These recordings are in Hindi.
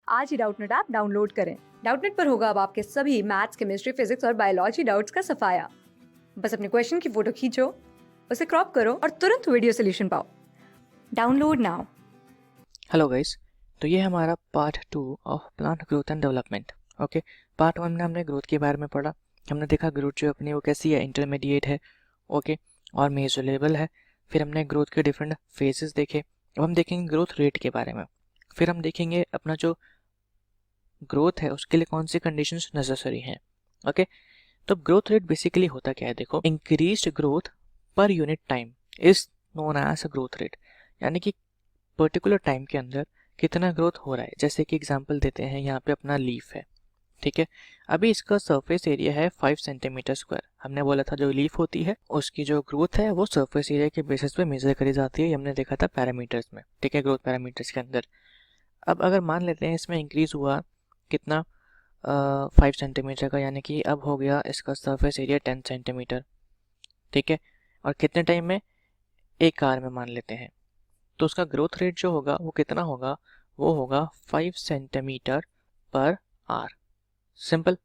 आज ही डाउटनेट ऐप डाउनलोड करें। डाउटनेट पर होगा अब आपके सभी मैथ्स, केमिस्ट्री, फिजिक्स और बायोलॉजी डाउट्स का सफाया। बस अपने क्वेश्चन की फोटो खींचो, उसे क्रॉप करो और तुरंत वीडियो सोल्यूशन पाओ। Download now. हेलो गाइस, तो ये हमारा part 2 of plant growth and development. Okay, part 1 में हमने ग्रोथ के बारे में पढ़ा। हमने देखा ग्रोथ जो अपनी वो कैसी है, इंटरमीडिएट है, ओके, और मेजरेबल है। फिर हमने ग्रोथ के डिफरेंट फेजेस देखे। अब हम देखेंगे ग्रोथ रेट के बारे में। फिर हम देखेंगे अपना जो ग्रोथ है उसके लिए कौन सी कंडीशंस नेसेसरी हैं। ओके, तो ग्रोथ रेट बेसिकली होता क्या है, देखो, increased growth per unit time is known as a growth rate, यानी कि पर्टिकुलर टाइम के अंदर कितना ग्रोथ हो रहा है। जैसे कि एग्जांपल देते हैं, यहाँ पे अपना लीफ है, ठीक है। अभी इसका सरफेस एरिया है 5 सेंटीमीटर स्क्वायर। हमने बोला था जो लीफ होती है उसकी जो ग्रोथ है वो सरफेस एरिया के बेसिस पे मेजर करी जाती है। हमने देखा था पैरामीटर्स में, ठीक है, ग्रोथ पैरामीटर्स के अंदर। अब अगर मान लेते हैं इसमें इंक्रीज हुआ कितना, 5 सेंटीमीटर का, यानी कि अब हो गया इसका सरफेस एरिया 10 सेंटीमीटर, ठीक है। और कितने टाइम में, एक आवर में मान लेते हैं, तो उसका ग्रोथ रेट जो होगा वो कितना होगा, वो होगा 5 सेंटीमीटर पर आवर। सिंपल।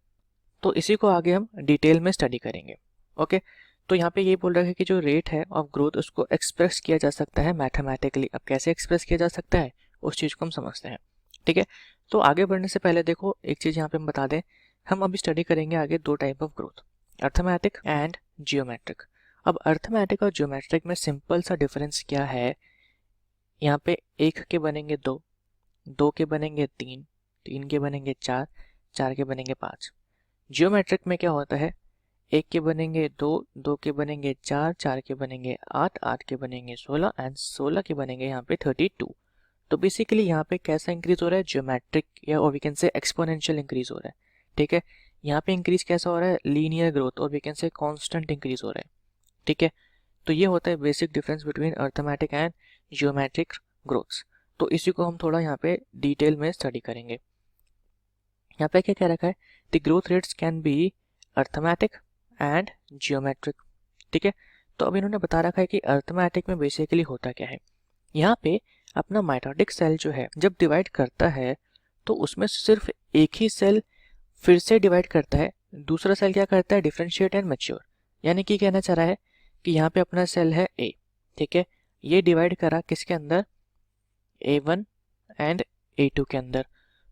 तो इसी को आगे हम डिटेल में स्टडी करेंगे। ओके, तो यहाँ पे ये बोल रहा है कि जो रेट है ऑफ ग्रोथ उसको एक्सप्रेस किया जा सकता है मैथमेटिकली। अब कैसे एक्सप्रेस किया जा सकता है उस चीज़ को हम समझते हैं, ठीक है। तो आगे बढ़ने से पहले देखो एक चीज़ यहाँ पे हम बता दें, हम अभी स्टडी करेंगे आगे दो type of growth, arithmetic and geometric. अब अर्थमेटिक और जियोमेट्रिक में सिंपल सा डिफरेंस क्या है, यहाँ पे एक के बनेंगे दो, दो के बनेंगे तीन, तीन के बनेंगे चार, चार के बनेंगे पाँच। जियोमेट्रिक में क्या होता है, एक के बनेंगे दो, दो के बनेंगे चार, चार के बनेंगे आठ, आठ के बनेंगे 16 एंड 16 के बनेंगे यहाँ पे 32। तो बेसिकली यहाँ पे कैसा इंक्रीज हो रहा है, जियोमेट्रिक या और we can say exponential increase हो रहा है, ठीक है। यहाँ पे इंक्रीज कैसा हो रहा है, लीनियर ग्रोथ, और we can say constant increase हो रहा है, ठीक है। तो ये होता है basic difference between arithmetic and geometric growths. तो इसी को हम थोड़ा यहाँ पे डिटेल में स्टडी करेंगे। यहाँ पे क्या कह रखा है, the growth rates can be arithmetic and geometric, ठीक है। तो अब इन्होंने बता रखा है कि अर्थमेटिक में बेसिकली होता क्या है। यहाँ पे अपना माइटोटिक सेल जो है जब डिवाइड करता है तो उसमें सिर्फ एक ही सेल फिर से डिवाइड करता है, दूसरा सेल क्या करता है, डिफरेंशिएट एंड मैच्योर। यानी कि कहना चाह रहा है कि यहाँ पे अपना सेल है ए, ठीक है, ये डिवाइड करा किसके अंदर, A1 एंड A2 के अंदर।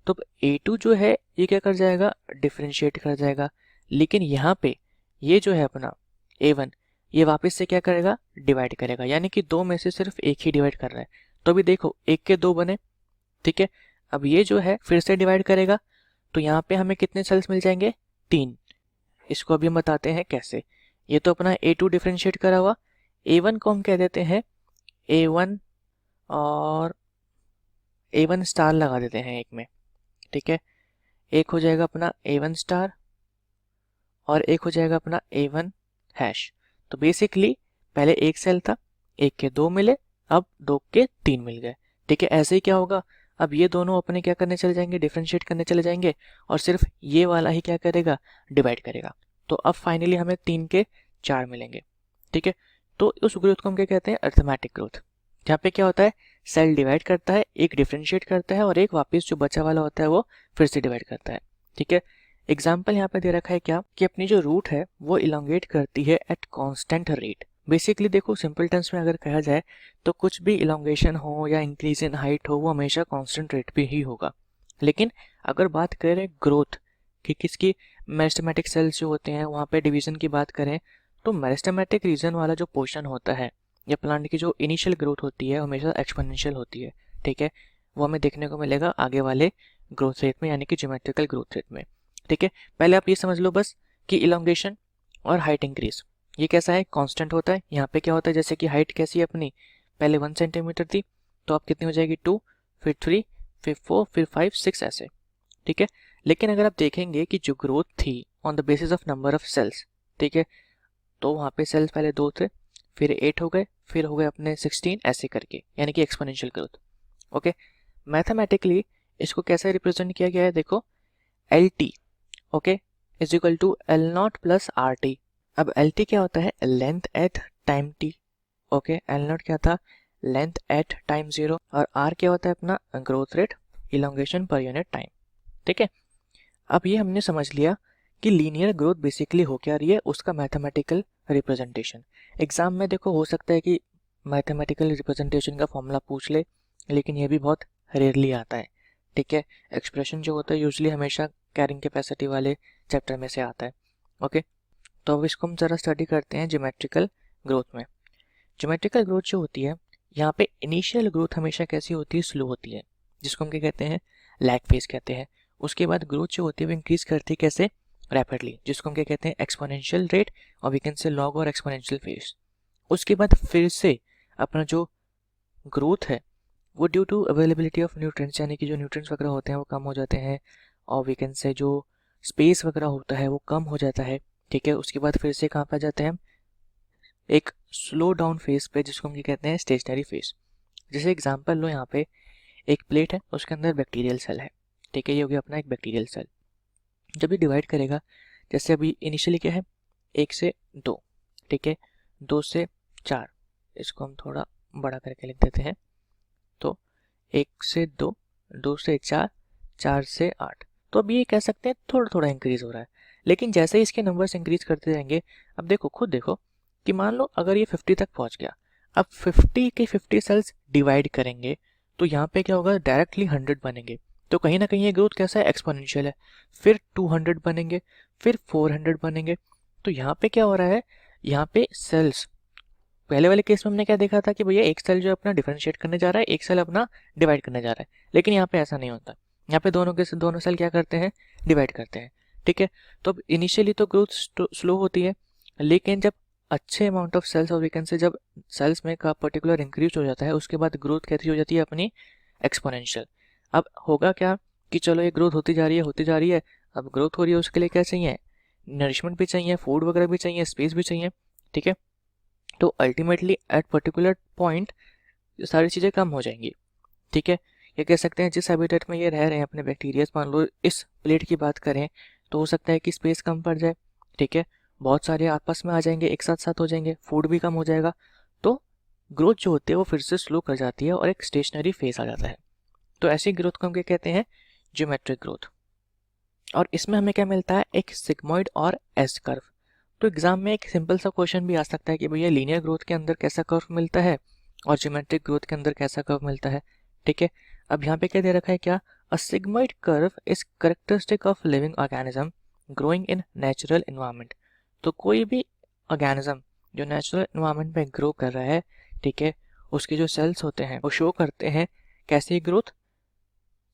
तो A2 जो है ये क्या कर जाएगा, डिफरेंशिएट कर जाएगा। लेकिन यहाँ पे ये जो है अपना A1, ये वापस से क्या करेगा, डिवाइड करेगा। यानी कि दो में से सिर्फ एक ही डिवाइड कर रहा है। तो अभी देखो एक के दो बने, ठीक है। अब ये जो है फिर से डिवाइड करेगा, तो यहाँ पे हमें कितने सेल्स मिल जाएंगे, तीन। इसको अभी हम बताते हैं कैसे। ये तो अपना A2 डिफरेंशिएट करा हुआ, A1 को हम कह देते हैं A1 और A1 स्टार लगा देते हैं एक में, ठीक है। एक हो जाएगा अपना A1 स्टार और एक हो जाएगा अपना A1 हैश। तो बेसिकली पहले एक सेल था, एक के दो मिले, अब दो के तीन मिल गए, ठीक है। ऐसे ही क्या होगा, अब ये दोनों अपने क्या करने चले जाएंगे, डिफरेंशिएट करने चले जाएंगे, और सिर्फ ये वाला ही क्या करेगा, डिवाइड करेगा। तो अब फाइनली हमें तीन के चार मिलेंगे, ठीक है। तो उस ग्रोथ को हम क्या कहते हैं, अर्थमेटिक ग्रोथ। जहाँ पे क्या होता है, सेल डिवाइड करता है, एक डिफरेंशिएट करता है और एक वापस जो बचा वाला होता है वो फिर से डिवाइड करता है, ठीक है। एग्जाम्पल यहाँ पे दे रखा है क्या, कि अपनी जो रूट है वो इलोंगेट करती है एट कांस्टेंट रेट। बेसिकली देखो सिंपल टर्म्स में अगर कहा जाए तो कुछ भी इलोंगेशन हो या इंक्रीज इन हाइट हो वो हमेशा कांस्टेंट रेट पे ही होगा। लेकिन अगर बात करें ग्रोथ कि किसकी, मेरिस्टेमेटिक सेल्स जो होते हैं वहाँ पे डिवीजन की बात करें, तो मेरिस्टेमेटिक रीजन वाला जो पोर्शन होता है या प्लांट की जो इनिशियल ग्रोथ होती है हमेशा एक्सपोनेंशियल होती है, ठीक है। वो हमें देखने को मिलेगा आगे वाले ग्रोथ रेट में, यानी कि ज्योमेट्रिकल ग्रोथ रेट में, ठीक है। पहले आप ये समझ लो बस कि इलोंगेशन और हाइट इंक्रीज ये कैसा है, कांस्टेंट होता है। यहाँ पे क्या होता है, जैसे कि हाइट कैसी है अपनी, पहले 1 सेंटीमीटर थी, तो अब कितनी हो जाएगी, 2, फिर 3, फिर 4, फिर 5, 6 ऐसे, ठीक है। लेकिन अगर आप देखेंगे कि जो ग्रोथ थी on the basis of number of cells, ठीक है, तो वहाँ पे सेल्स पहले 2 थे, फिर 8 हो गए, फिर हो गए अपने 16 ऐसे करके, यानी कि एक्सपोनेंशियल ग्रोथ। ओके, मैथमेटिकली इसको कैसे रिप्रेजेंट किया गया है, देखो LT, okay, is equal to L0 plus RT। अब LT क्या होता है, length at time t, okay. L0 क्या था, लेंथ एट टाइम 0, और R क्या होता है अपना ग्रोथ रेट इलोंगेशन पर यूनिट टाइम। ठीक है, अब ये हमने समझ लिया कि लीनियर ग्रोथ बेसिकली हो क्या रही है, उसका मैथमेटिकल रिप्रेजेंटेशन। एग्जाम में देखो हो सकता है कि मैथमेटिकल रिप्रेजेंटेशन का फॉर्मूला पूछ ले, लेकिन ये भी बहुत रेयरली आता है। ठीक है, एक्सप्रेशन जो होता है यूजली हमेशा कैरिंग कैपेसिटी वाले चैप्टर में से आता है। ओके, तो अब इसको हम ज़रा स्टडी करते हैं ज्योमेट्रिकल ग्रोथ में। ज्योमेट्रिकल ग्रोथ जो होती है, यहाँ पे इनिशियल ग्रोथ हमेशा कैसी होती है, स्लो होती है, जिसको हम क्या कहते हैं, लैग फेज कहते हैं। उसके बाद ग्रोथ जो होती है वो इंक्रीज करती है कैसे, रैपिडली, जिसको हम क्या कहते हैं, एक्सपोनेंशियल रेट, और वी कैन से लॉग और एक्सपोनेंशियल फेज। उसके बाद फिर से अपना जो ग्रोथ है वो due to availability of nutrients, यानी कि जो न्यूट्रिएंट्स वगैरह होते हैं वो कम हो जाते हैं, और वी कैन से जो स्पेस वगैरह होता है वो कम हो जाता है। ठीक है, उसके बाद फिर से कहाँ पे आ जाते हैं हम, एक स्लो डाउन फेज पे, जिसको हम क्या कहते हैं, स्टेशनरी फेज। जैसे एग्जांपल लो, यहाँ पे एक प्लेट है, उसके अंदर बैक्टीरियल सेल है। ठीक है, ये हो गया अपना एक बैक्टीरियल सेल। जब ये डिवाइड करेगा, जैसे अभी इनिशियली क्या है, 1 से 2, ठीक है, 2 से 4, इसको हम थोड़ा बड़ा करके लिख देते हैं। तो 1 से 2, 2 से 4, 4 से 8, तो अब ये कह सकते हैं थोड़ा थोड़ा इंक्रीज हो रहा है। लेकिन जैसे ही इसके नंबर्स इंक्रीज करते जाएंगे, अब देखो खुद देखो कि मान लो अगर ये 50 तक पहुंच गया, अब 50 के 50 सेल्स डिवाइड करेंगे तो यहाँ पे क्या होगा, डायरेक्टली 100 बनेंगे। तो कहीं ना कहीं ये ग्रोथ कैसा है, एक्सपोनेंशियल है। फिर 200 बनेंगे, फिर 400 बनेंगे। तो यहाँ पे क्या हो रहा है, यहाँ पे सेल्स, पहले वाले केस में हमने क्या देखा था कि भैया एक सेल जो अपना डिफरेंशिएट करने जा रहा है, एक सेल अपना डिवाइड करने जा रहा है, लेकिन यहाँ पे ऐसा नहीं होता। यहाँ पे दोनों सेल क्या करते हैं, डिवाइड करते हैं। ठीक है, तो अब इनिशियली तो ग्रोथ स्लो होती है, लेकिन जब अच्छे अमाउंट ऑफ सेल्स और वीकेंड से जब सेल्स में का पर्टिकुलर इंक्रीज हो जाता है, उसके बाद ग्रोथ कैसी हो जाती है अपनी, एक्सपोनेंशियल। अब होगा क्या कि चलो ये ग्रोथ होती जा रही है, होती जा रही है। अब ग्रोथ हो रही है, उसके लिए क्या चाहिए, नरिशमेंट भी चाहिए, फूड वगैरह भी चाहिए, स्पेस भी चाहिए। ठीक है, तो अल्टीमेटली एट पर्टिकुलर पॉइंट सारी चीज़ें कम हो जाएंगी। ठीक है, ये कह सकते हैं जिस हैबिटेट में ये रह रहे हैं अपने बैक्टीरिया, मान लो इस प्लेट की बात करें, तो हो सकता है कि स्पेस कम पड़ जाए। ठीक है, बहुत सारे आपस में आ जाएंगे, एक साथ साथ हो जाएंगे, फूड भी कम हो जाएगा, तो ग्रोथ जो होती है वो फिर से स्लो कर जाती है और एक स्टेशनरी फेस आ जाता है। तो ऐसी ग्रोथ को हम क्या कहते हैं, ज्योमेट्रिक ग्रोथ। और इसमें हमें क्या मिलता है, एक सिग्मॉइड और एस कर्व। तो एग्जाम में एक सिंपल सा क्वेश्चन भी आ सकता है कि भैया लीनियर ग्रोथ के अंदर कैसा कर्व मिलता है और ज्योमेट्रिक ग्रोथ के अंदर कैसा कर्व मिलता है। ठीक है, अब यहाँ पे क्या दे रखा है, क्या, a sigmoid curve is characteristic of living organism growing in natural environment. तो कोई भी ऑर्गेनिज्म जो नेचुरल एनवायरनमेंट में ग्रो कर रहा है, ठीक है, उसके जो सेल्स होते हैं वो शो करते हैं कैसी ग्रोथ,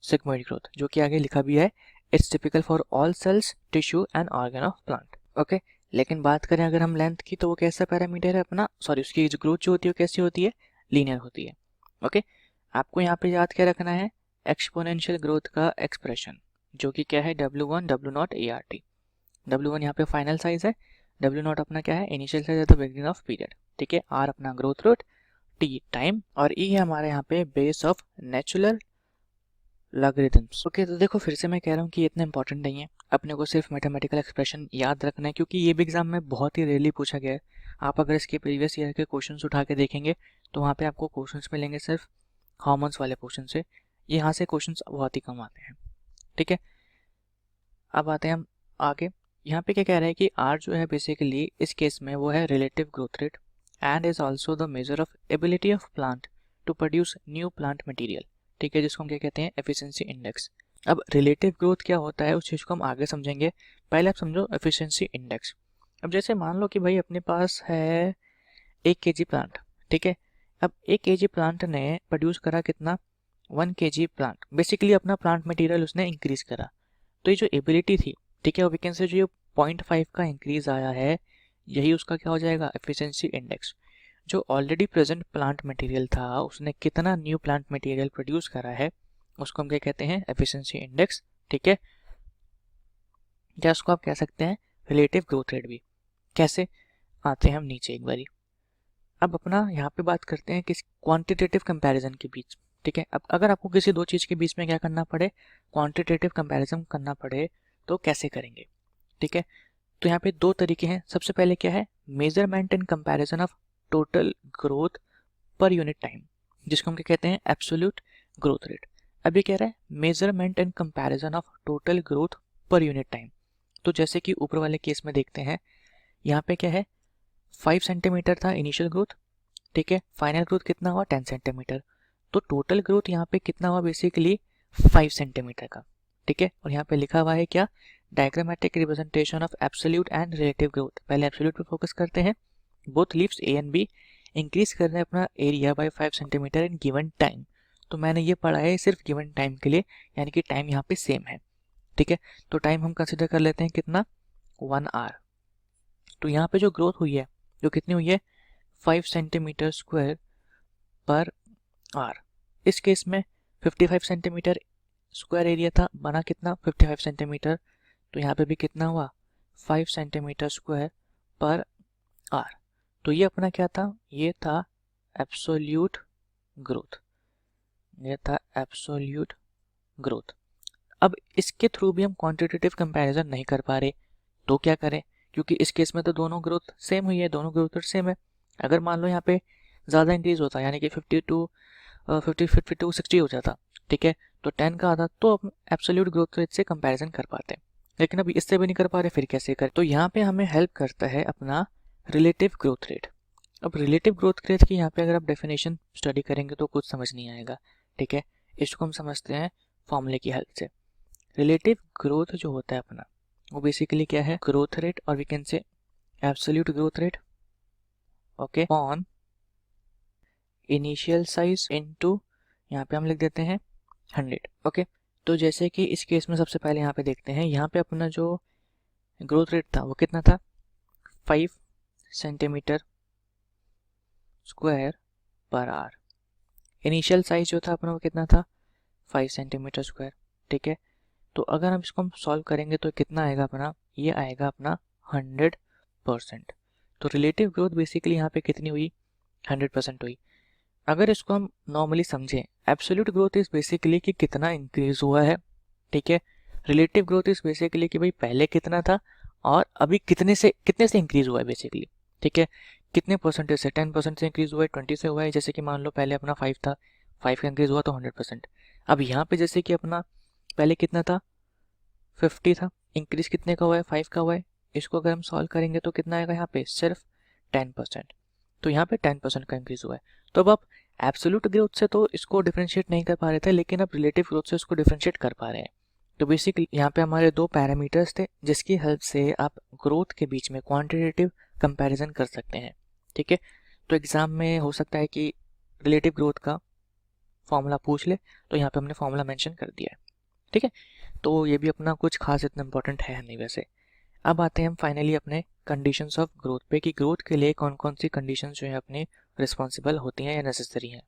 सिग्मॉइड ग्रोथ, जो कि आगे लिखा भी है, it's typical for all cells, tissue and organ of plant. Okay, लेकिन बात करें अगर हम लेंथ की, तो वो कैसा पैरामीटर है अपना, सॉरी, उसकी जो ग्रोथ जो होती है वो कैसी होती है, लीनियर होती है। ओके, आपको यहाँ पे याद क्या रखना है, एक्सपोनेंशियल ग्रोथ का एक्सप्रेशन, जो कि क्या है, W1 W0 ART। W1 यहाँ पे फाइनल साइज है, W0 अपना क्या है, इनिशियल साइज है, द बिगिनिंग ऑफ पीरियड। ठीक है, R अपना ग्रोथ रेट, T टाइम, और E है हमारे यहाँ पे base of natural logarithms. Okay, तो देखो फिर से मैं कह रहा हूँ कि ये इतना इंपॉर्टेंट नहीं है, अपने को सिर्फ मैथमेटिकल एक्सप्रेशन याद रखना है, क्योंकि ये भी एग्जाम में बहुत ही रेयरली पूछा गया है। आप अगर इसके प्रीवियस ईयर के क्वेश्चंस उठा के देखेंगे तो वहाँ पे आपको क्वेश्चंस मिलेंगे सिर्फ कॉमन्स वाले क्वेश्चन से, यहाँ से क्वेश्चंस बहुत ही कम आते हैं। ठीक है, अब आते हैं हम आगे। यहाँ पे क्या कह रहा है कि आर जो है बेसिकली इस केस में वो है relative growth rate and is also the measure of ability of plant to produce new plant material. ठीक है, जिसको हम क्या कहते हैं, एफिशिएंसी इंडेक्स। अब रिलेटिव ग्रोथ क्या होता है उस चीज़ को हम आगे समझेंगे, पहले आप समझो एफिशिएंसी इंडेक्स। अब जैसे मान लो कि भाई अपने पास है 1 kg प्लांट। ठीक है, अब 1 kg प्लांट ने प्रोड्यूस करा कितना, 1 kg प्लांट, बेसिकली अपना प्लांट मटीरियल उसने इंक्रीज करा। तो ये जो एबिलिटी थी, ठीक है, वो वीकेंड से जो ये 0.5 का इंक्रीज आया है, यही उसका क्या हो जाएगा, एफिशिएंसी इंडेक्स। जो ऑलरेडी प्रेजेंट प्लांट मटेरियल था, उसने कितना न्यू प्लांट मटेरियल प्रोड्यूस करा है, उसको हम क्या कहते हैं, एफिशिएंसी इंडेक्स। ठीक है, या उसको आप कह सकते हैं रिलेटिव ग्रोथ रेट भी। कैसे, आते हैं हम नीचे एक बारी। अब अपना यहाँ पे बात करते हैं किस क्वांटिटेटिव कंपैरिजन के बीच। ठीक है, अब अगर आपको किसी दो चीज़ के बीच में क्या करना पड़े, क्वांटिटेटिव कंपैरिजन करना पड़े, तो कैसे करेंगे। ठीक है, तो यहाँ पे दो तरीके हैं। सबसे पहले क्या है, measurement and comparison of total growth per unit time, जिसको हम क्या कहते हैं, एब्सोल्यूट ग्रोथ रेट। अब ये कह रहा है measurement and comparison of total growth per unit time. तो जैसे कि ऊपर वाले केस में देखते हैं, यहाँ पे क्या है 5 सेंटीमीटर था इनिशियल ग्रोथ, ठीक है, फाइनल ग्रोथ कितना हुआ 10 सेंटीमीटर, तो टोटल ग्रोथ यहाँ पे कितना हुआ बेसिकली 5 सेंटीमीटर का, ठीक है। और यहाँ पे लिखा हुआ है क्या, diagrammatic representation of absolute and relative growth. पहले एब्सोल्यूट पे फोकस करते हैं, both leaves A and be increase कर रहे हैं अपना area bye 5 centimetre in given time. तो मैंने ये पढ़ा है सिर्फ गिवन टाइम के लिए, यानी कि टाइम यहाँ पे सेम है, ठीक है। तो टाइम हम कंसिडर कर लेते हैं कितना 1 आवर। तो यहाँ पे जो ग्रोथ हुई है जो कितनी हुई है 5 सेंटीमीटर स्क्वायर पर आवर। इस केस में 55 सेंटीमीटर स्क्वायर एरिया था, बना कितना 55 सेंटीमीटर, तो यहाँ पे भी कितना हुआ 5 सेंटीमीटर स्क्वायर पर आवर। तो ये अपना क्या था, ये था एब्सोल्यूट ग्रोथ, ये था एब्सोल्यूट ग्रोथ। अब इसके थ्रू भी हम क्वांटिटेटिव कंपैरिजन नहीं कर पा रहे, तो क्या करें, क्योंकि इस केस में तो दोनों ग्रोथ सेम हुई है, दोनों ग्रोथ रेट सेम है। अगर मान लो यहाँ पे ज़्यादा इंक्रीज होता यानी कि 52 60 हो जाता, ठीक है, तो 10 का आधा, तो हम एब्सोल्यूट ग्रोथ रेट से कंपैरिजन कर पाते। लेकिन अब इससे भी नहीं कर पा रहे, फिर कैसे करें। तो यहाँ पे हमें हेल्प करता है अपना रिलेटिव ग्रोथ रेट। अब रिलेटिव ग्रोथ रेट की यहाँ पे अगर आप डेफिनेशन स्टडी करेंगे तो कुछ समझ नहीं आएगा, ठीक है। इसको हम समझते हैं फॉर्मूले की हेल्प से। रिलेटिव ग्रोथ जो होता है अपना वो बेसिकली क्या है, ग्रोथ रेट और we can say absolute growth rate, okay, on initial size into, यहाँ पे हम लिख देते हैं 100, ओके। तो जैसे कि इस केस में सबसे पहले यहाँ पे देखते हैं, यहाँ पे अपना जो ग्रोथ रेट था वो कितना था 5 centimetre square per hour. Initial size जो था अपना वो कितना था 5 सेंटीमीटर स्क्वायर, ठीक है। तो अगर हम इसको सॉल्व करेंगे तो कितना आएगा अपना, ये आएगा अपना 100%। तो रिलेटिव ग्रोथ बेसिकली यहाँ पे कितनी हुई 100% हुई। अगर इसको हम नॉर्मली समझें, एब्सोल्यूट ग्रोथ इज बेसिकली कि कितना इंक्रीज हुआ है, ठीक है। रिलेटिव ग्रोथ इज बेसिकली कि भाई पहले कितना था और अभी कितने से इंक्रीज हुआ है बेसिकली, ठीक है। कितने परसेंटेज से, 10% से इंक्रीज हुआ है, 20 से हुआ है। जैसे कि मान लो पहले अपना 5 था, 5 का इंक्रीज हुआ तो 100%। अब यहाँ पे जैसे कि अपना पहले कितना था 50 था, इंक्रीज कितने का हुआ है 5 का हुआ है। इसको अगर हम सॉल्व करेंगे तो कितना आएगा यहाँ पे सिर्फ 10%। तो यहाँ पे 10% का इंक्रीज हुआ है। तो अब आप एब्सोल्यूट ग्रोथ से तो इसको डिफरेंशिएट नहीं कर पा रहे थे, लेकिन अब रिलेटिव ग्रोथ से इसको डिफरेंशिएट कर पा रहे हैं। तो बेसिकली यहाँ पे हमारे दो पैरामीटर्स थे जिसकी हेल्प से आप ग्रोथ के बीच में क्वांटिटेटिव कंपैरिजन कर सकते हैं, ठीक है। तो एग्जाम में हो सकता है कि रिलेटिव ग्रोथ का फॉर्मूला पूछ ले, तो यहाँ पे हमने फॉर्मूला मेंशन कर दिया है, ठीक है। तो ये भी अपना कुछ खास इतना इंपॉर्टेंट है नहीं वैसे। अब आते हैं हम फाइनली अपने कंडीशंस ऑफ ग्रोथ पे कि ग्रोथ के लिए कौन कौन सी कंडीशंस जो है अपनी रिस्पॉन्सिबल होती हैं या नेसेसरी हैं।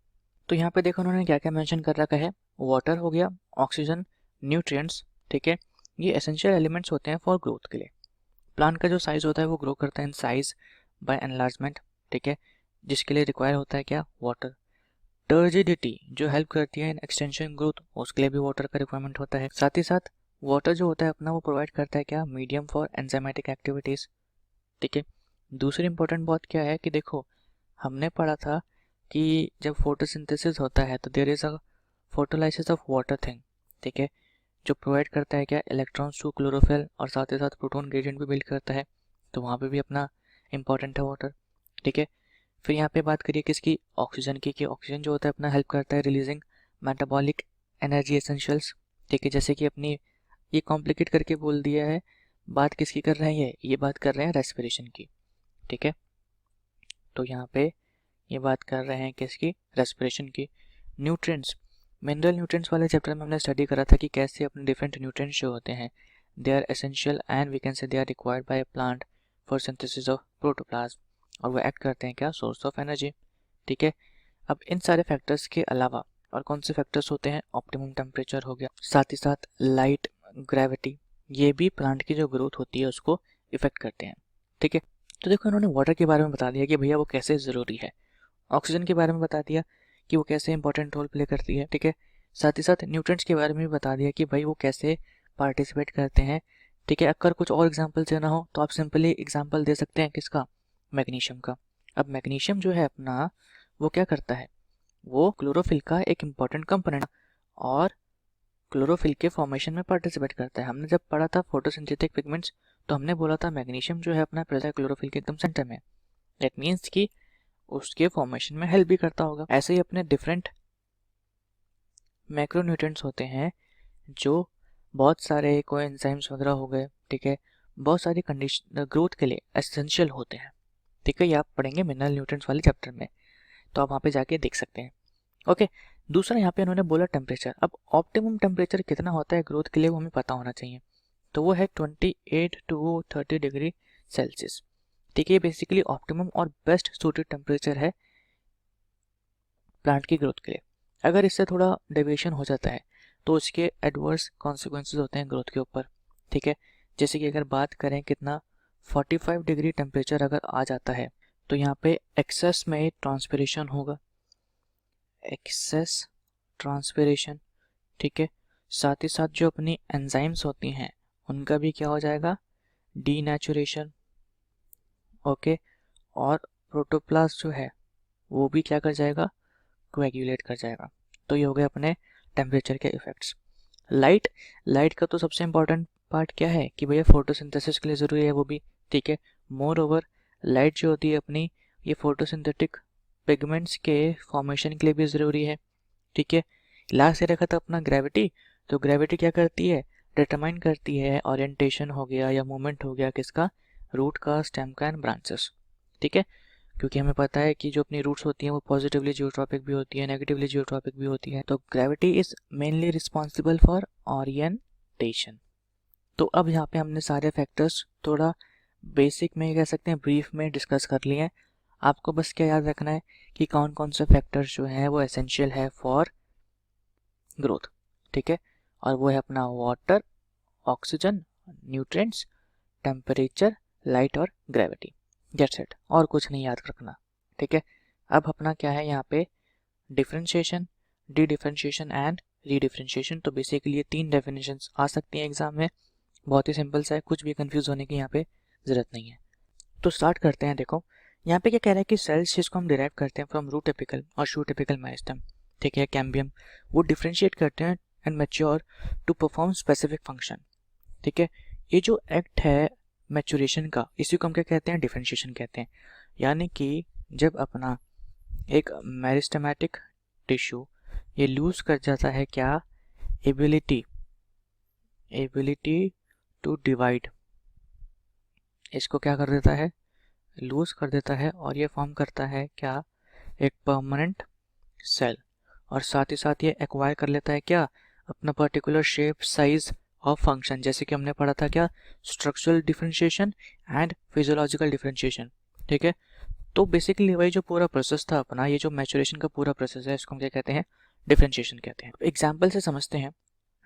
तो यहाँ पे देखो उन्होंने क्या क्या मेंशन कर रखा है, वाटर हो गया, ऑक्सीजन, न्यूट्रिएंट्स, ठीक है, ये एसेंशियल एलिमेंट्स होते हैं फॉर ग्रोथ के लिए। प्लांट का जो साइज होता है वो ग्रो करता है इन साइज बाय एनलार्जमेंट, ठीक है, जिसके लिए रिक्वायर होता है क्या वाटर। टर्जिडिटी जो हेल्प करती है इन एक्सटेंशन ग्रोथ, उसके लिए भी वाटर का रिक्वायरमेंट होता है। साथ ही साथ वाटर जो होता है अपना वो प्रोवाइड करता है क्या मीडियम फॉर एंजाइमेटिक एक्टिविटीज, ठीक है। दूसरी इंपॉर्टेंट बात क्या है कि देखो हमने पढ़ा था कि जब फोटोसिंथेसिस होता है तो there is a photolysis of water thing, ठीक है, जो प्रोवाइड करता है क्या इलेक्ट्रॉन्स टू क्लोरोफिल और साथ ही साथ प्रोटॉन ग्रेडियंट भी बिल्ड करता है। तो वहाँ पे भी अपना इंपॉर्टेंट है वाटर, ठीक है। फिर यहाँ पे बात करिए किसकी, ऑक्सीजन की, कि ऑक्सीजन जो होता है अपना हेल्प करता है रिलीजिंग मेटाबॉलिक एनर्जी एसेंशियल्स, ठीक है। जैसे कि अपनी ये कॉम्प्लिकेट करके बोल दिया है, बात किसकी कर रहे हैं, ये बात कर रहे हैं रेस्पिरेशन की, ठीक है। तो यहाँ पे ये बात कर रहे हैं किसकी, रेस्पिरेशन की। न्यूट्रिएंट्स, मिनरल न्यूट्रिएंट्स वाले चैप्टर में हमने स्टडी करा था कि कैसे अपने डिफरेंट न्यूट्रिएंट्स जो होते हैं they are essential and we can say they are required by plant for synthesis of protoplasm, और वो एक्ट करते हैं क्या सोर्स ऑफ एनर्जी, ठीक है। अब इन सारे फैक्टर्स के अलावा और कौन से फैक्टर्स होते हैं, ऑप्टिमम टेम्परेचर हो गया, साथ ही साथ लाइट, ग्रेविटी, ये भी प्लांट की जो ग्रोथ होती है उसको इफेक्ट करते हैं, ठीक है। तो देखो इन्होंने वाटर के बारे में बता दिया कि भैया वो कैसे ज़रूरी है, ऑक्सीजन के बारे में बता दिया कि वो कैसे इंपॉर्टेंट रोल प्ले करती है, ठीक है। साथ ही साथ न्यूट्रिएंट्स के बारे में भी बता दिया कि भाई वो कैसे पार्टिसिपेट करते हैं, ठीक है। अगर कुछ और एग्जाम्पल देना हो तो आप सिंपली एग्जाम्पल दे सकते हैं किसका, मैग्नीशियम का। अब मैग्नीशियम जो है अपना वो क्या करता है, वो क्लोरोफिल का एक इम्पॉर्टेंट कंपोनेंट, और क्लोरोफिल के फॉर्मेशन में पार्टिसिपेट करता है। हमने जब पढ़ा था फोटोसिंथेटिक पिगमेंट्स तो हमने बोला था मैग्नीशियम जो है अपना प्रेजेंट है क्लोरोफिल के एकदम सेंटर में। दैट मीन्स कि उसके फॉर्मेशन में हेल्प भी करता होगा। ऐसे ही अपने डिफरेंट मैक्रोन्यूट्रिएंट्स होते हैं जो बहुत सारे कोएंजाइम्स वगैरह हो गए, ठीक है, बहुत सारी कंडीशन ग्रोथ के लिए एसेंशियल होते हैं, ठीक है। ये आप पढ़ेंगे मिनरल न्यूट्रिएंट्स वाले चैप्टर में, तो आप वहाँ पे जाके देख सकते हैं। ओके, दूसरा यहाँ पे उन्होंने बोला टेम्परेचर। अब ऑप्टिमम टेम्परेचर कितना होता है ग्रोथ के लिए वो हमें पता होना चाहिए, तो वो है 28 to 30 डिग्री सेल्सियस, ठीक है। बेसिकली ऑप्टिमम और बेस्ट सूटेड टेम्परेचर है प्लांट की ग्रोथ के लिए। अगर इससे थोड़ा डेविएशन हो जाता है तो उसके एडवर्स कॉन्सिक्वेंसेस होते हैं ग्रोथ के ऊपर, ठीक है। जैसे कि अगर बात करें कितना 45 डिग्री टेम्परेचर अगर आ जाता है तो यहाँ पे एक्सेस में ट्रांसपिरेशन होगा, एक्सेस ट्रांसपिरेशन, ठीक है। साथ ही साथ जो अपनी एंजाइम्स होती हैं उनका भी क्या हो जाएगा, डीनेचुरेशन, ओके। और प्रोटोप्लास्ट जो है वो भी क्या कर जाएगा, कोएगुलेट कर जाएगा। तो ये हो गए अपने टेम्परेचर के इफेक्ट्स। लाइट का तो सबसे इम्पॉर्टेंट पार्ट क्या है कि भैया फोटोसिंथेसिस के लिए ज़रूरी है वो भी, ठीक है। मोर ओवर लाइट जो होती है अपनी ये फोटोसिंथेटिक पिगमेंट्स के फॉर्मेशन के लिए भी ज़रूरी है, ठीक है। लास्ट से रखा था अपना ग्रेविटी, तो ग्रेविटी क्या करती है, डिटरमाइन करती है ओरिएंटेशन हो गया या मूवमेंट हो गया किसका, रूट का, स्टेम का एंड ब्रांचेस, ठीक है। क्योंकि हमें पता है कि जो अपनी रूट्स होती हैं वो पॉजिटिवली जियोट्रॉपिक भी होती है, नेगेटिवली जियोट्रॉपिक भी होती है। तो gravity is mainly responsible for orientation. तो अब यहाँ पे हमने सारे फैक्टर्स थोड़ा बेसिक में कह सकते हैं ब्रीफ में डिस्कस कर लिए हैं। आपको बस क्या याद रखना है कि कौन कौन से फैक्टर्स जो हैं वो एसेंशियल है फॉर ग्रोथ, ठीक है। और वो है अपना water, oxygen, nutrients, temperature, light और ग्रेविटी। गेट्स इट, और कुछ नहीं याद रखना, ठीक है। अब अपना क्या है यहाँ पे, डिफरेंशिएशन, डी डिफरेंशिएशन एंड रीडिफरेंशिएशन। तो बेसिकली ये 3 डेफिनेशंस आ सकती हैं एग्जाम में, बहुत ही सिंपल सा है, कुछ भी कंफ्यूज होने की यहाँ पे ज़रूरत नहीं है। तो स्टार्ट करते हैं। देखो यहाँ पे क्या कह रहा है कि सेल्स जिसको हम डिराइव करते हैं फ्रॉम रूट एपिकल और शूट एपिकल मेरिस्टेम, ठीक है, कैम्बियम, वो डिफरेंशिएट करते हैं and mature to perform specific function, ठीक है। ये जो एक्ट है मैच्योरेशन का, इसी को हम क्या कहते हैं, डिफरेंशिएशन कहते हैं। यानी कि जब अपना एक मेरिस्टेमेटिक टिश्यू ये लूज कर जाता है क्या, एबिलिटी टू डिवाइड, इसको क्या कर देता है, लूज कर देता है, और ये फॉर्म करता है क्या, एक परमानेंट सेल। और साथ ही साथ ये एक्वायर कर लेता है क्या, अपना पर्टिकुलर शेप, साइज और फंक्शन। जैसे कि हमने पढ़ा था क्या, structural differentiation and physiological differentiation, ठीक है। तो बेसिकली वही जो पूरा प्रोसेस था अपना, ये जो मैच्योरेशन का पूरा प्रोसेस है, इसको हम क्या कहते हैं, डिफरेंशिएशन कहते हैं। एग्जाम्पल से समझते हैं।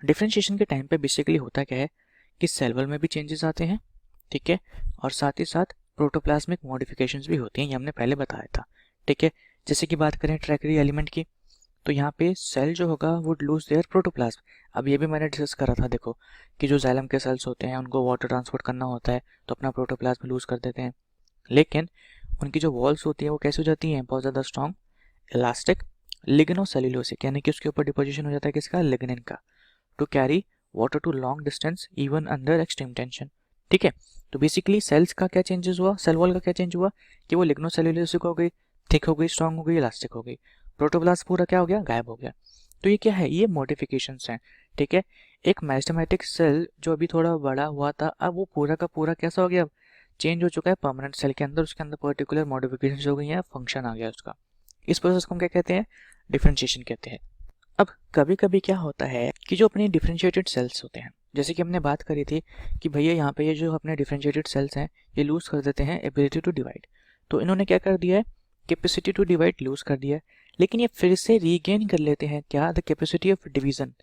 डिफरेंशिएशन के टाइम पे बेसिकली होता क्या है कि सेल वॉल में भी चेंजेस आते हैं, ठीक है, और साथ ही साथ प्रोटोप्लाज्मिक मॉडिफिकेशंस भी होती हैं, ये हमने पहले बताया था, ठीक है। जैसे कि बात करें ट्रैकरी एलिमेंट की, तो यहाँ पे सेल जो होगा वुड लूज देयर प्रोटोप्लाज्म। अब ये भी मैंने डिस्कस करा था, देखो कि जो जाइलम के सेल्स होते हैं उनको वाटर ट्रांसपोर्ट करना होता है तो अपना प्रोटोप्लाज्म लूज कर देते हैं, लेकिन उनकी जो वॉल्स होती है वो कैसे हो जाती हैं, बहुत ज़्यादा स्ट्रॉन्ग, इलास्टिक, लिग्नोसेल्यूलोसिक, यानी कि उसके ऊपर डिपोजिशन हो जाता है किसका, लिग्निन का, to carry water to long distance even under extreme tension, ठीक है। तो बेसिकली सेल्स का क्या चेंजेस हुआ, सेल वॉल का क्या चेंज हुआ कि वो लिग्नोसेल्यूलोसिक हो गई, थिक हो गई, स्ट्रॉन्ग हो गई, इलास्टिक हो गई, प्रोटोप्लाज्म पूरा क्या हो गया, गायब हो गया। तो ये क्या है, ये मॉडिफिकेशंस हैं, ठीक है। एक मेरिस्टेमेटिक सेल जो अभी थोड़ा बड़ा हुआ था, अब वो पूरा का पूरा कैसा हो गया, चेंज हो चुका है परमानेंट सेल के अंदर, उसके अंदर पर्टिकुलर मॉडिफिकेशंस हो गई हैं, फंक्शन आ गया उसका। इस प्रोसेस को हम क्या कहते हैं, डिफरेंशिएशन कहते हैं। अब कभी कभी क्या होता है कि जो अपने डिफरेंशिएटेड सेल्स होते हैं, जैसे कि हमने बात करी थी कि भैया यहाँ पे ये जो अपने डिफरेंशिएटेड सेल्स हैं ये लूज कर देते हैं एबिलिटी टू डिवाइड, तो इन्होंने क्या कर दिया है, कैपेसिटी टू डिवाइड लूज कर दिया है, लेकिन ये फिर से रीगेन कर लेते हैं क्या, the capacity of division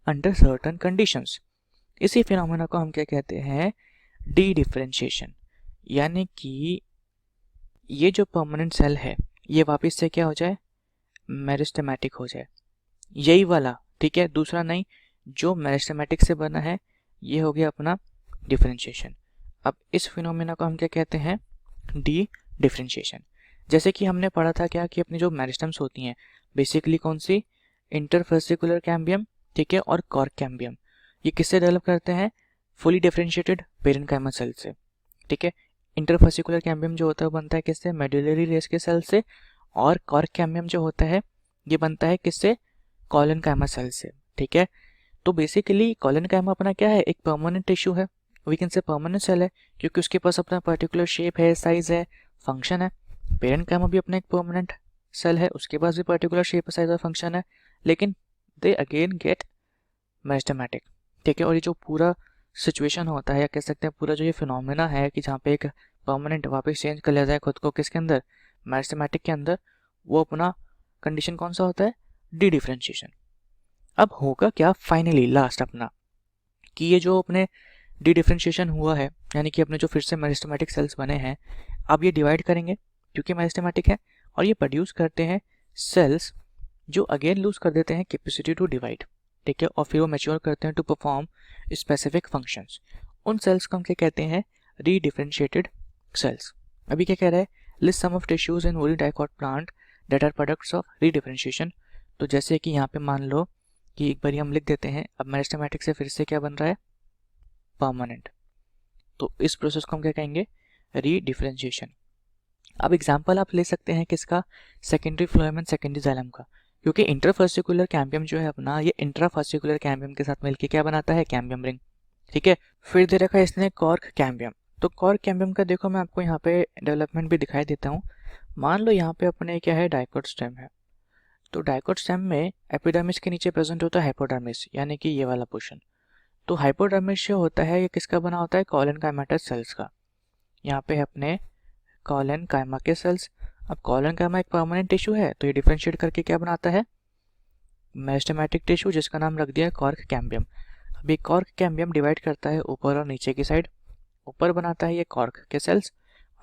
under certain conditions. इसी फिनोमेना को हम क्या कहते हैं, डी डिफरेंशिएशन। यानी कि ये जो परमानेंट सेल है ये वापस से क्या हो जाए, मेरिस्टेमेटिक हो जाए, यही वाला, ठीक है, दूसरा नहीं, जो मेरिस्टेमेटिक से बना है ये हो गया अपना डिफरेंशिएशन। अब इस फिनोमेना को हम क्या कहते हैं, डी डिफरेंशिएशन। जैसे कि हमने पढ़ा था क्या कि अपनी जो मेरिस्टम्स होती हैं बेसिकली कौन सी, इंटरफेसिकुलर कैम्बियम ठीक है, और कॉर्क कैम्बियम। ये किससे डेवलप करते हैं? फुली डिफरेंशिएटेड पेरेन्काइमा सेल से, ठीक है। इंटरफेसिकुलर कैम्बियम जो होता है वो बनता है किससे? मेडुलरी रेस के सेल से। और कॉर्क कैम्बियम जो होता है ये बनता है किससे? कॉलेनकाइमा सेल से, ठीक है। तो बेसिकली कॉलेनकाइमा अपना क्या है? एक परमानेंट टिश्यू है, we can say permanent cell है, क्योंकि उसके पास अपना पर्टिकुलर शेप है, साइज है, फंक्शन है। पेरेन्काइमा भी अपना एक परमानेंट सेल है, उसके पास भी पर्टिकुलर शेप, साइज और फंक्शन है, लेकिन दे अगेन गेट मेरिस्टेमेटिक, ठीक है। और ये जो पूरा सिचुएशन होता है, या कह सकते हैं पूरा जो ये फिनोमेना है कि जहाँ पे एक परमानेंट वापस चेंज कर लिया जाए खुद को किसके अंदर? मेरिस्टेमेटिक के अंदर, वो अपना कंडीशन कौन सा होता है? D differentiation. अब होगा क्या फाइनली लास्ट अपना, कि ये जो अपने डी डिफरेंशिएशन हुआ है, यानी कि अपने जो फिर से मेरिस्टेमेटिक सेल्स बने हैं, अब ये डिवाइड करेंगे क्योंकि मेरिस्टेमेटिक है, और ये प्रोड्यूस करते हैं सेल्स जो अगेन लूज कर देते हैं कैपेसिटी टू डिवाइड, ठीक है। और फिर वो मैच्योर करते हैं टू परफॉर्म स्पेसिफिक फंक्शंस। उन सेल्स को हम क्या कहते हैं? री डिफरेंशिएटेड सेल्स। अभी क्या कह रहा है? List some of tissues in woody dicot plant that are products of redifferentiation. तो जैसे कि यहाँ पे मान लो कि एक बार हम लिख देते हैं, अब मेरिस्टेमेटिक से फिर से क्या बन रहा है? परमानेंट। तो इस प्रोसेस को हम क्या कहेंगे? री डिफरेंशिएशन। अब एग्जाम्पल आप ले सकते हैं किसका? Secondary phloem and secondary xylem का, क्योंकि इंटरफेसिकुलर कैम्बियम जो है अपना, ये इंट्राफेसिकुलर कैम्बियम के साथ मिलकर क्या बनाता है? कैम्बियम रिंग, ठीक है। फिर दे रखा है इसने कॉर्क कैम्बियम। तो कॉर्क कैम्बियम का देखो मैं आपको यहाँ पे डेवलपमेंट भी दिखाई देता हूँ। मान लो यहाँ पे अपने क्या है? डाइकोट स्टेम है। तो डाइकोट स्टेम में एपिडर्मिस के नीचे प्रेजेंट होता है हाइपोडर्मिस, यानी कि ये वाला पोर्शन। तो हाइपोडर्मिस जो होता है ये किसका बना होता है? कॉलेनकाइमेटस सेल्स का। यहाँ पे अपने कॉलेनकाइमा के सेल्स। अब कॉलेनकाइमा एक परमानेंट टिश्यू है, तो ये डिफरेंशिएट करके क्या बनाता है? मेरिस्टेमेटिक टिश्यू, जिसका नाम रख दिया कॉर्क कैम्बियम। अब ये कॉर्क कैम्बियम डिवाइड करता है ऊपर और नीचे की साइड। ऊपर बनाता है ये कॉर्क के सेल्स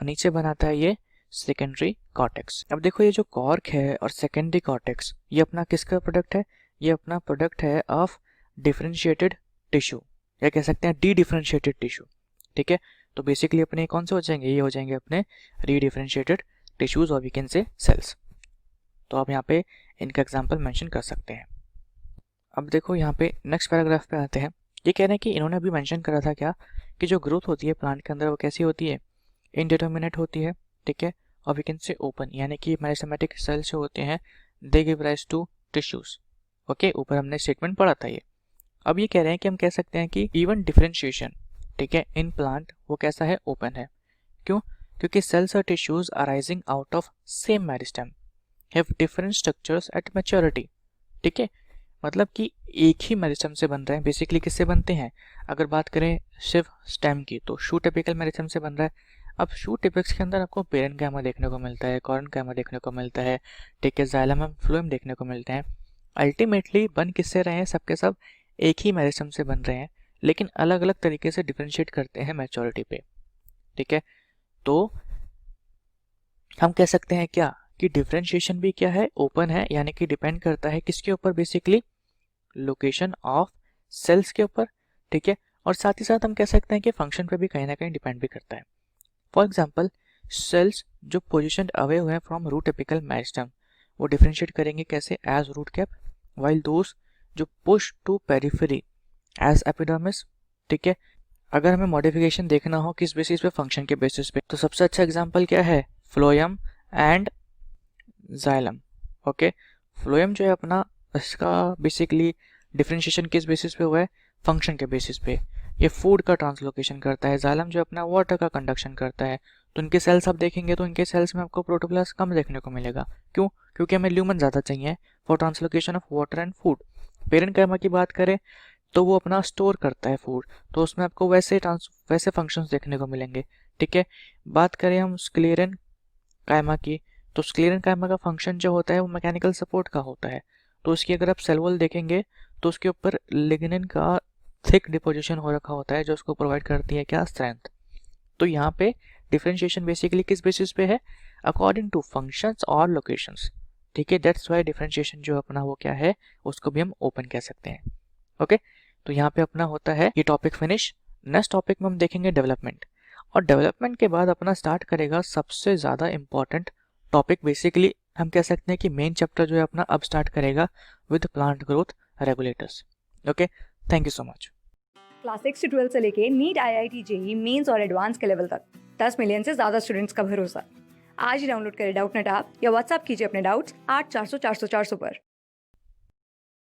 और नीचे बनाता है ये सेकेंडरी कॉर्टेक्स। अब देखो ये जो कॉर्क है और सेकेंडरी कॉर्टेक्स, ये अपना किसका प्रोडक्ट है? ये अपना प्रोडक्ट है ऑफ डिफरेंशिएटेड टिश्यू, या कह सकते हैं डी डिफरेंशिएटेड टिश्यू, ठीक है। तो बेसिकली अपने कौन से हो जाएंगे? ये हो जाएंगे अपने री डिफरेंशिएटेड टिश्यूज और वी कैन से सेल्स। तो आप यहाँ पे इनका एग्जांपल मेंशन कर सकते हैं। अब देखो यहाँ पे नेक्स्ट पैराग्राफ पे आते हैं। ये कह रहे हैं कि इन्होंने अभी मेंशन करा था क्या, कि जो ग्रोथ होती है प्लांट के अंदर वो कैसी होती है? इनडिटर्मिनेट होती है, ठीक है। और वी कैन से ओपन, यानी कि मेरिस्टेमेटिक सेल्स जो होते हैं they give rise to tissues, okay. ऊपर हमने स्टेटमेंट पढ़ा था ये। अब ये कह रहे हैं कि हम कह सकते हैं कि इवन डिफरेंशिएशन, ठीक है, इन प्लांट वो कैसा है? ओपन है। क्यों? क्योंकि सेल्स और tissues arising out of same meristem have different structures at maturity, ठीक है। मतलब कि एक ही मेरिस्टेम से बन रहे हैं। बेसिकली किससे बनते हैं? अगर बात करें सिर्फ स्टेम की, तो शूट एपिकल मेरिस्टेम से बन रहा है। अब शूट एपिक्स के अंदर आपको पेरेन्काइमा देखने को मिलता है, कॉरेन्काइमा देखने को मिलता है, ठीक है, जाइलम एंड फ्लोएम देखने को मिलते हैं। अल्टीमेटली बन किससे रहे हैं? सबके सब एक ही मेरिस्टेम से बन रहे हैं, लेकिन अलग अलग तरीके से डिफरेंशिएट करते हैं मैच्योरिटी पे, ठीक है। तो हम कह सकते हैं क्या, कि डिफरेंशिएशन भी क्या है? ओपन है, यानी कि डिपेंड करता है किसके ऊपर? बेसिकली लोकेशन ऑफ सेल्स के ऊपर, ठीक है। और साथ ही साथ हम कह सकते हैं कि फंक्शन पे भी कहीं ना कहीं डिपेंड भी करता है। फॉर एग्जाम्पल सेल्स जो पोजिशन अवे हुए हैं फ्रॉम रूट एपिकल मेरिस्टेम, वो डिफरेंशिएट करेंगे कैसे? As root cap, while those जो push to periphery as epidermis, ठीक है। अगर हमें मॉडिफिकेशन देखना हो किस बेसिस पे? फंक्शन के बेसिस पे, तो सबसे अच्छा एग्जांपल क्या है? Phloem and xylem, okay. Phloem जो है अपना, इसका बेसिकली डिफरेंशिएशन किस बेसिस पे हुआ है? फंक्शन के बेसिस पे। ये फूड का ट्रांसलोकेशन करता है। जाइलम जो अपना वाटर का कंडक्शन करता है। तो इनके सेल्स आप देखेंगे तो इनके सेल्स में आपको प्रोटोप्लास्ट कम देखने को मिलेगा। क्यों? क्योंकि हमें ल्यूमन ज़्यादा चाहिए for translocation of water and food. Parenchyma की बात करें तो वो अपना स्टोर करता है फूड, तो उसमें आपको वैसे फंक्शंस देखने को मिलेंगे, ठीक है। बात करें हम स्क्लेरन कायमा की, तो स्क्लेरन कायमा का फंक्शन जो होता है वो मैकेनिकल सपोर्ट का होता है। तो उसकी अगर आप सेल वॉल देखेंगे तो उसके ऊपर लिग्निन का थिक डिपोजिशन हो रखा होता है, जो उसको प्रोवाइड करती है क्या? स्ट्रेंथ। तो यहाँ पे डिफरेंशिएशन बेसिकली किस बेसिस पे है? अकॉर्डिंग टू फंक्शंस और लोकेशंस, ठीक है। दैट्स वाई डिफरेंशिएशन जो अपना वो क्या है, उसको भी हम ओपन कह सकते हैं, ओके। तो यहाँ पे अपना होता है ये टॉपिक फिनिश। नेक्स्ट टॉपिक में हम देखेंगे डेवलपमेंट, और डेवलपमेंट के बाद अपना स्टार्ट करेगा सबसे ज़्यादा इंपॉर्टेंट टॉपिक। बेसिकली हम कह सकते हैं कि मेन चैप्टर जो है अपना अब स्टार्ट करेगा with plant growth regulators, okay, thank you so much. Class 6 से 12 से लेके नीट, IIT, JEE मेंस और एडवांस के लेवल तक 10 मिलियन से ज़्यादा स्टूडेंट्स का भरोसा। आज ही डाउनलोड करें डाउटनेट ऐप या व्हाट्सएप कीजिए अपने डाउट्स 8400 400 400 पर।